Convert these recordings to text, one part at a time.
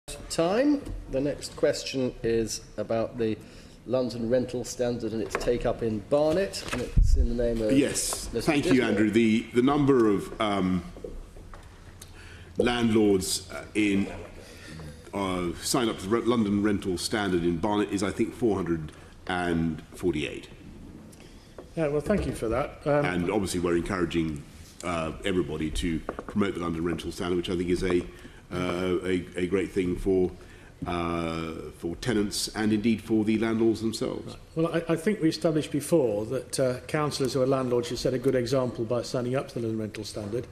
Time. The next question is about the London rental standard and its take-up in Barnet, and it's in the name of... Yes, Mr. thank you, Andrew. The number of landlords signed up to the London rental standard in Barnet is, I think, 448. Yeah, well, thank you for that. And obviously we're encouraging everybody to promote the London rental standard, which I think is a great thing for tenants and indeed for the landlords themselves. Right. Well, I think we established before that councillors who are landlords should set a good example by signing up to the London rental standard.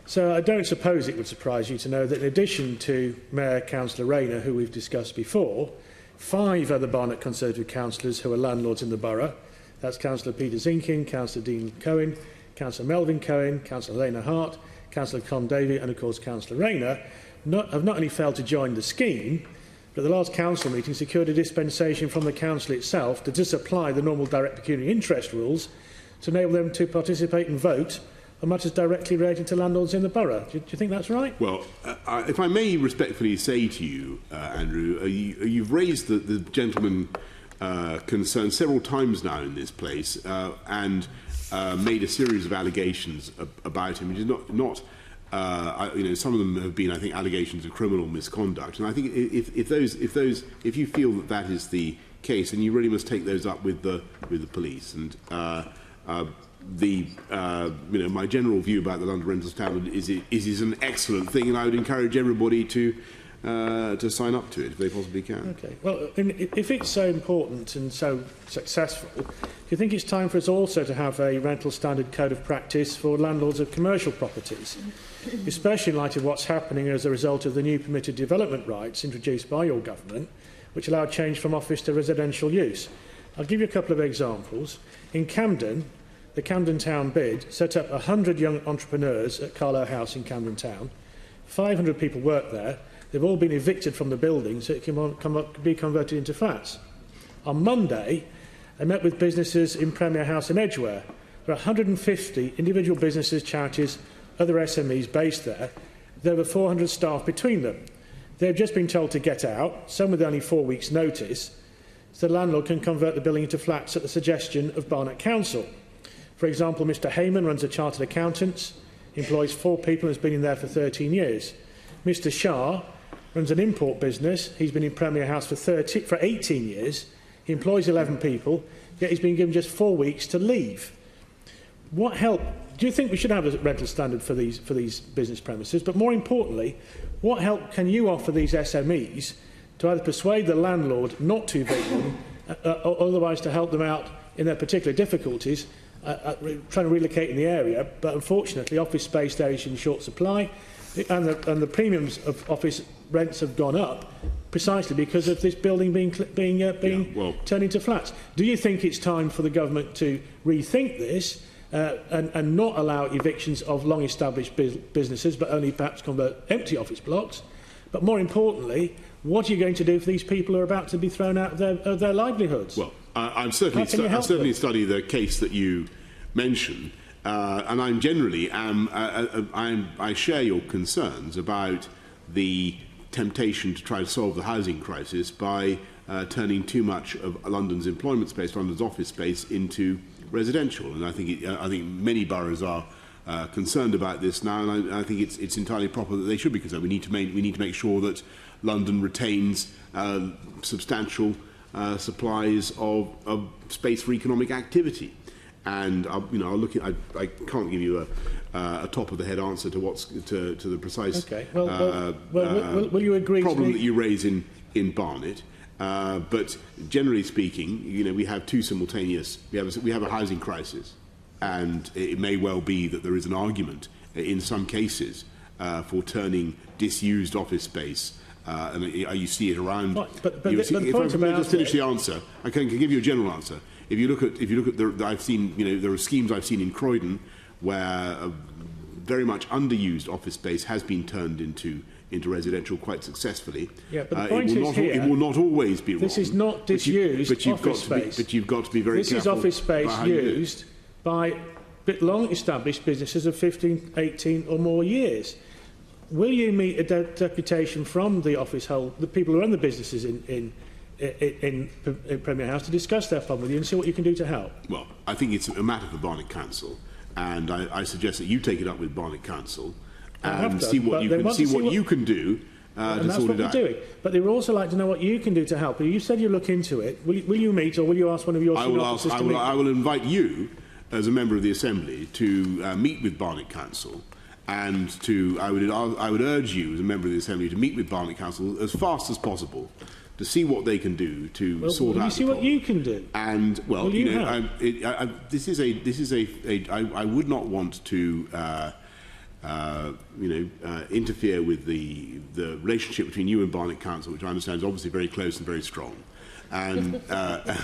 So I don't suppose it would surprise you to know that in addition to Mayor Councillor Rayner, who we've discussed before, 5 other Barnet Conservative councillors who are landlords in the borough, that's Councillor Peter Zinkin, Councillor Dean Cohen, Councillor Melvin Cohen, Councillor Lena Hart, Councillor Con Davey and, of course, Councillor Rayner, have not only failed to join the scheme, but at the last council meeting secured a dispensation from the council itself to disapply the normal direct pecuniary interest rules to enable them to participate and vote on matters directly related to landlords in the borough. Do you think that's right? Well, if I may respectfully say to you, Andrew, you've raised the gentleman concern several times now in this place and made a series of allegations about him, which is not some of them have been, I think, allegations of criminal misconduct. And I think if you feel that is the case, then you really must take those up with the police. And my general view about the London rental standard is it is an excellent thing, and I would encourage everybody to sign up to it if they possibly can. Okay. Well, if it's so important and so successful, do you think it's time for us also to have a rental standard code of practice for landlords of commercial properties, especially in light of what's happening as a result of the new permitted development rights introduced by your government, which allow change from office to residential use? I'll give you a couple of examples. In Camden, the Camden Town bid set up 100 young entrepreneurs at Carlisle House in Camden Town. 500 people work there. They've all been evicted from the building so it can be converted into flats. On Monday, I met with businesses in Premier House in Edgware. There are 150 individual businesses, charities, other SMEs based there. There are over 400 staff between them. They've just been told to get out, some with only 4 weeks' notice, so the landlord can convert the building into flats at the suggestion of Barnet Council. For example, Mr Heyman runs a chartered accountants, employs 4 people and has been in there for 13 years. Mr Shah runs an import business. He's been in Premier House for 18 years. He employs 11 people, yet he's been given just 4 weeks to leave. What help do you think we should have a rental standard for these business premises? But more importantly, what help can you offer these SMEs to either persuade the landlord not to evict them, or otherwise to help them out in their particular difficulties, trying to relocate in the area? But unfortunately, office space there is in short supply, and the premiums of office rents have gone up precisely because of this building being turned into flats. Do you think it's time for the government to rethink this and not allow evictions of long-established businesses, but only perhaps convert empty office blocks? But more importantly, what are you going to do for these people who are about to be thrown out of their livelihoods? Well, I've certainly studied the case that you mentioned, and I'm generally I share your concerns about the temptation to try to solve the housing crisis by turning too much of London's employment space, London's office space, into residential. And I think many boroughs are concerned about this now, and I think it's entirely proper that they should be concerned. We need to make sure that London retains substantial supplies of space for economic activity. And I can't give you a top of the head answer to the precise will you agree problem that you raise in Barnet. But generally speaking, we have two simultaneous. We have a housing crisis, and it may well be that there is an argument in some cases for turning disused office space. And you see it around. But the point about just finish the answer. I can give you a general answer. If you look at I've seen there are schemes I've seen in Croydon where very much underused office space has been turned into residential quite successfully. Yeah, but the point is it will not always be wrong. This is not disused office space. But you've got to be very careful. This is office space used by long-established businesses of 15, 18 or more years. will you meet a deputation from the office hold, the people who run the businesses in Premier House, to discuss their problem with you and see what you can do to help? Well, I think it's a matter for Barnet Council, and I suggest that you take it up with Barnet Council and see what you can do and to that's sort what it we're out. doing. But they would also like to know what you can do to help. You said you look into it. Will you meet, or will you ask one of your senior officers to meet? I will invite you, as a member of the Assembly, to meet with Barnet Council, and I would urge you, as a member of the Assembly, to meet with Barnet Council as fast as possible to see what they can do to sort out the problem. Will you see what you can do? And well, will you you know, I would not want to interfere with the relationship between you and Barnet Council, which I understand is obviously very close and very strong. And I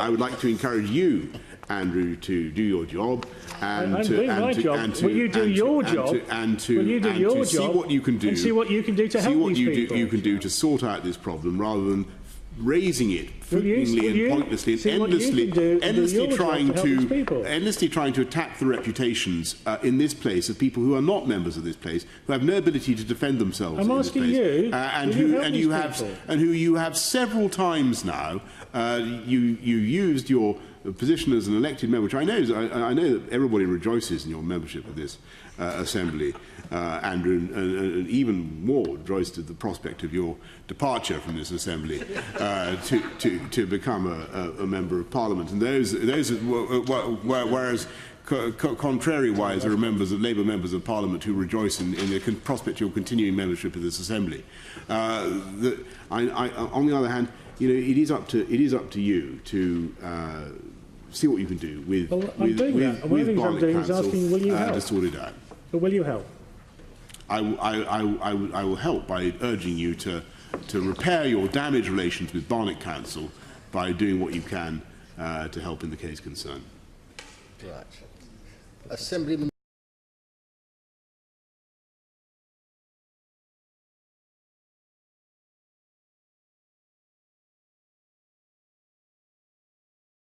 would like to encourage you, Andrew, to do your job. I'm doing my job. Will you do your job? Will you do your job? See what you can do. And see what you can do to help these people. See what you can do to sort out this problem, rather than raising it flippantly and pointlessly and endlessly trying to attack the reputations in this place of people who are not members of this place, who have no ability to defend themselves. I'm asking you, and who you have several times now. You used your position as an elected member, which I know that everybody rejoices in your membership of this Assembly, Andrew, and even more rejoiced at the prospect of your departure from this Assembly to become a member of Parliament. And whereas contrary-wise, there are Labour members of Parliament who rejoice in the prospect of your continuing membership of this Assembly. On the other hand, you know, it is up to you to see what you can do with Barnet Council to sort it out. But will you help? I will help by urging you to repair your damaged relations with Barnet Council by doing what you can to help in the case concerned. Right. Assemblyman